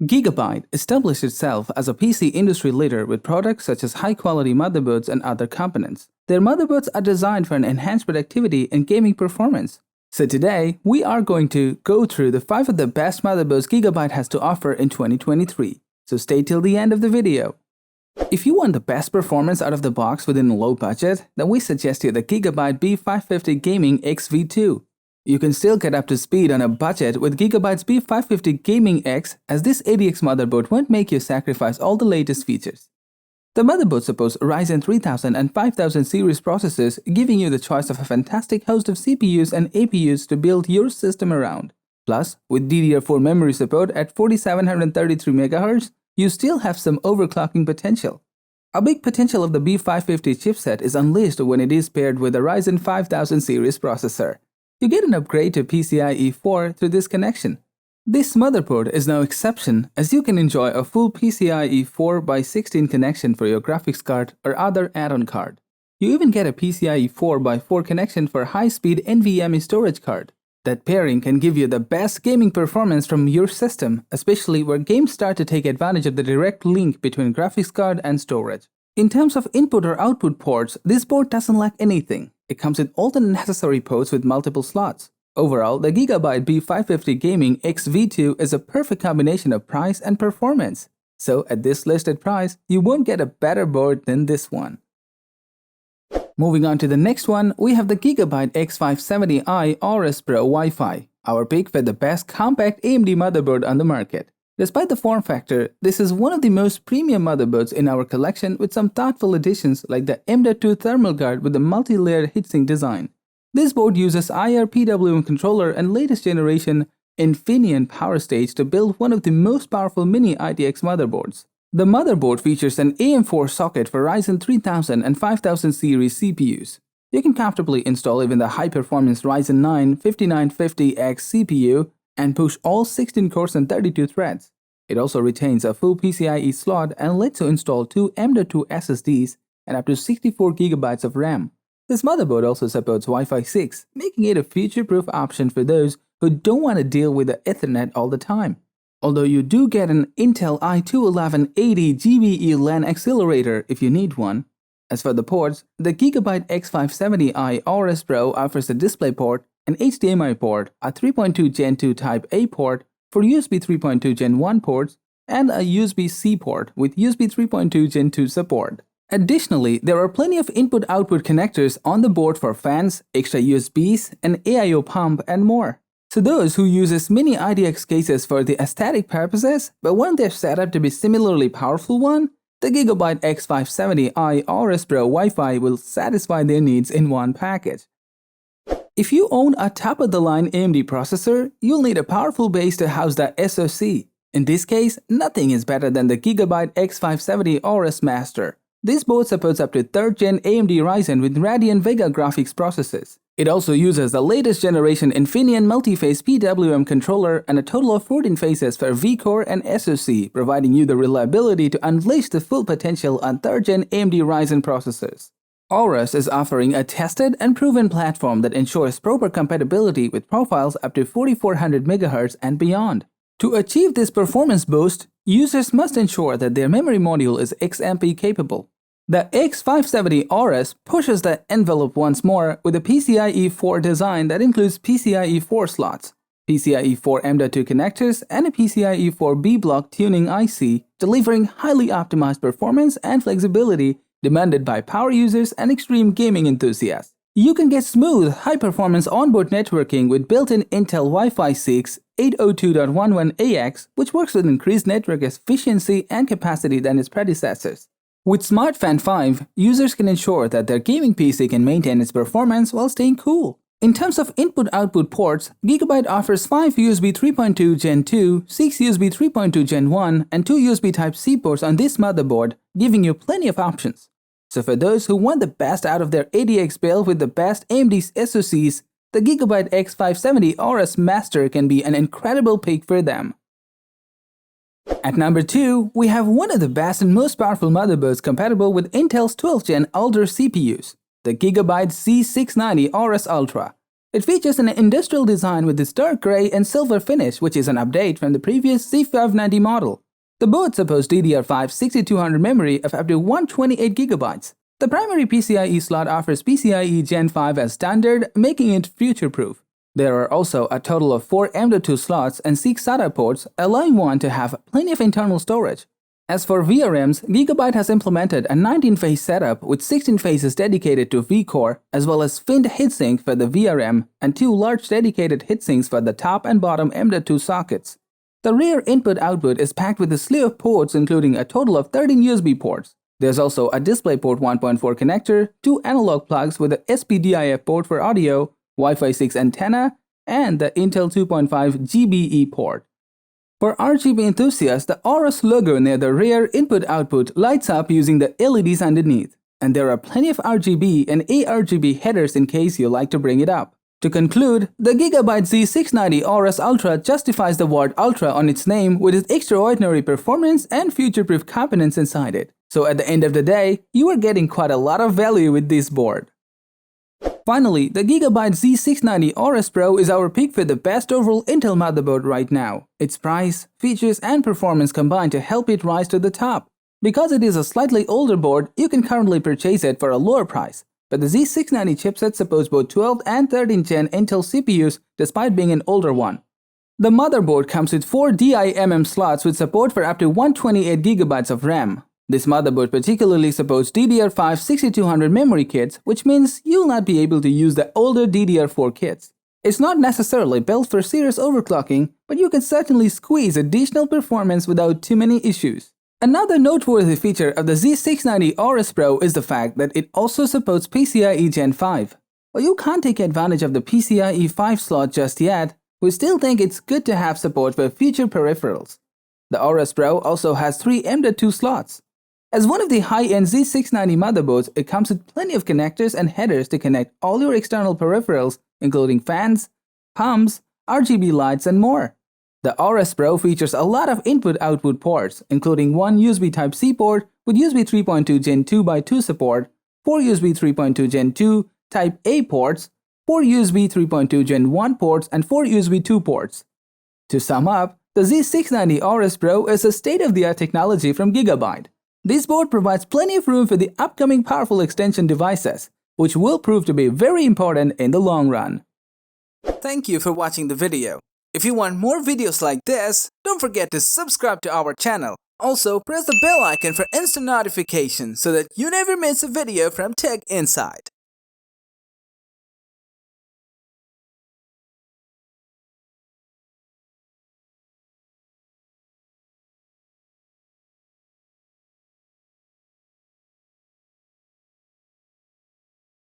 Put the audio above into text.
Gigabyte established itself as a PC industry leader with products such as high-quality motherboards and other components. Their motherboards are designed for an enhanced productivity and gaming performance. So today, we are going to go through the 5 of the best motherboards Gigabyte has to offer in 2023. So stay till the end of the video. If you want the best performance out of the box within a low budget, then we suggest you the Gigabyte B550 Gaming X V2. You can still get up to speed on a budget with Gigabyte's B550 Gaming X, as this ATX motherboard won't make you sacrifice all the latest features. The motherboard supports Ryzen 3000 and 5000 series processors, giving you the choice of a fantastic host of CPUs and APUs to build your system around. Plus, with DDR4 memory support at 4733 MHz, you still have some overclocking potential. A big potential of the B550 chipset is unleashed when it is paired with a Ryzen 5000 series processor. You get an upgrade to PCIe 4 through this connection. This motherboard is no exception, as you can enjoy a full PCIe 4x16 connection for your graphics card or other add-on card. You even get a PCIe 4x4 connection for high-speed NVMe storage card. That pairing can give you the best gaming performance from your system, especially where games start to take advantage of the direct link between graphics card and storage. In terms of input or output ports, this board doesn't lack anything. It comes with all the necessary ports with multiple slots. Overall, the Gigabyte B550 Gaming X V2 is a perfect combination of price and performance. So at this listed price, you won't get a better board than this one. Moving on to the next one, we have the Gigabyte X570i Aorus Pro Wi-Fi, our pick for the best compact AMD motherboard on the market. Despite the form factor, this is one of the most premium motherboards in our collection with some thoughtful additions like the M.2 thermal guard with a multi-layered heatsink design. This board uses IR PWM controller and latest generation Infineon power stage to build one of the most powerful mini ITX motherboards. The motherboard features an AM4 socket for Ryzen 3000 and 5000 series CPUs. You can comfortably install even the high-performance Ryzen 9 5950X CPU and push all 16 cores and 32 threads. It also retains a full PCIe slot and lets you install 2 M.2 SSDs and up to 64 GB of RAM. This motherboard also supports Wi-Fi 6, making it a future-proof option for those who don't want to deal with the Ethernet all the time. Although you do get an Intel i2-1180 GBE LAN accelerator if you need one. As for the ports, the Gigabyte X570i Aorus Pro offers a DisplayPort, an HDMI port, a 3.2 Gen 2 Type A port for USB 3.2 Gen 1 ports, and a USB-C port with USB 3.2 Gen 2 support. Additionally, there are plenty of input-output connectors on the board for fans, extra USBs, an AIO pump, and more. So those who uses mini ITX cases for the aesthetic purposes but want their setup to be similarly powerful one, the Gigabyte X570i Aorus Pro Wi-Fi will satisfy their needs in one package. If you own a top-of-the-line AMD processor, you'll need a powerful base to house the SoC. In this case, nothing is better than the Gigabyte X570 Aorus Master. This board supports up to 3rd Gen AMD Ryzen with Radeon Vega graphics processors. It also uses the latest generation Infineon multi-phase PWM controller and a total of 14 phases for V-Core and SoC, providing you the reliability to unleash the full potential on 3rd Gen AMD Ryzen processors. Aorus is offering a tested and proven platform that ensures proper compatibility with profiles up to 4400 MHz and beyond. To achieve this performance boost, users must ensure that their memory module is XMP capable. The X570 Aorus pushes the envelope once more with a PCIe 4 design that includes PCIe 4 slots, PCIe 4 M.2 connectors, and a PCIe 4 B-block tuning IC, delivering highly optimized performance and flexibility demanded by power users and extreme gaming enthusiasts. You can get smooth, high-performance onboard networking with built-in Intel Wi-Fi 6 802.11ax, which works with increased network efficiency and capacity than its predecessors. With SmartFan 5, users can ensure that their gaming PC can maintain its performance while staying cool. In terms of input-output ports, Gigabyte offers 5 USB 3.2 Gen 2, 6 USB 3.2 Gen 1, and 2 USB Type-C ports on this motherboard, giving you plenty of options. So for those who want the best out of their ATX build with the best AMD SoCs, the Gigabyte X570 Aorus Master can be an incredible pick for them. At number 2, we have one of the best and most powerful motherboards compatible with Intel's 12th Gen older CPUs, the Gigabyte Z690 Aorus Ultra. It features an industrial design with this dark gray and silver finish, which is an update from the previous Z590 model. The board supports DDR5 6200 memory of up to 128GB. The primary PCIe slot offers PCIe Gen 5 as standard, making it future-proof. There are also a total of 4 M.2 slots and 6 SATA ports, allowing one to have plenty of internal storage. As for VRMs, Gigabyte has implemented a 19-phase setup with 16 phases dedicated to vCore, as well as finned heatsink for the VRM and 2 large dedicated heatsinks for the top and bottom M.2 sockets. The rear input-output is packed with a slew of ports, including a total of 13 USB ports. There's also a DisplayPort 1.4 connector, 2 analog plugs with a SPDIF port for audio, Wi-Fi 6 antenna, and the Intel 2.5 GBE port. For RGB enthusiasts, the Aorus logo near the rear input-output lights up using the LEDs underneath, and there are plenty of RGB and ARGB headers in case you like to bring it up. To conclude, the Gigabyte Z690 Aorus Ultra justifies the word Ultra on its name with its extraordinary performance and future-proof components inside it. So at the end of the day, you are getting quite a lot of value with this board. Finally, the Gigabyte Z690 Aorus Pro is our pick for the best overall Intel motherboard right now. Its price, features and performance combine to help it rise to the top. Because it is a slightly older board, you can currently purchase it for a lower price. But the Z690 chipset supports both 12th and 13th Gen Intel CPUs despite being an older one. The motherboard comes with 4 DIMM slots with support for up to 128GB of RAM. This motherboard particularly supports DDR5 6200 memory kits, which means you'll not be able to use the older DDR4 kits. It's not necessarily built for serious overclocking, but you can certainly squeeze additional performance without too many issues. Another noteworthy feature of the Z690 Aorus Pro is the fact that it also supports PCIe Gen 5. While you can't take advantage of the PCIe 5 slot just yet, we still think it's good to have support for future peripherals. The Aorus Pro also has 3 M.2 slots. As one of the high-end Z690 motherboards, it comes with plenty of connectors and headers to connect all your external peripherals, including fans, pumps, RGB lights, and more. The Aorus Pro features a lot of input-output ports, including one USB Type-C port with USB 3.2 Gen 2x2 support, 4 USB 3.2 Gen 2 Type-A ports, 4 USB 3.2 Gen 1 ports, and 4 USB 2 ports. To sum up, the Z690 Aorus Pro is a state-of-the-art technology from Gigabyte. This board provides plenty of room for the upcoming powerful extension devices, which will prove to be very important in the long run. Thank you for watching the video. If you want more videos like this, don't forget to subscribe to our channel. Also, press the bell icon for instant notifications so that you never miss a video from Tech Insight.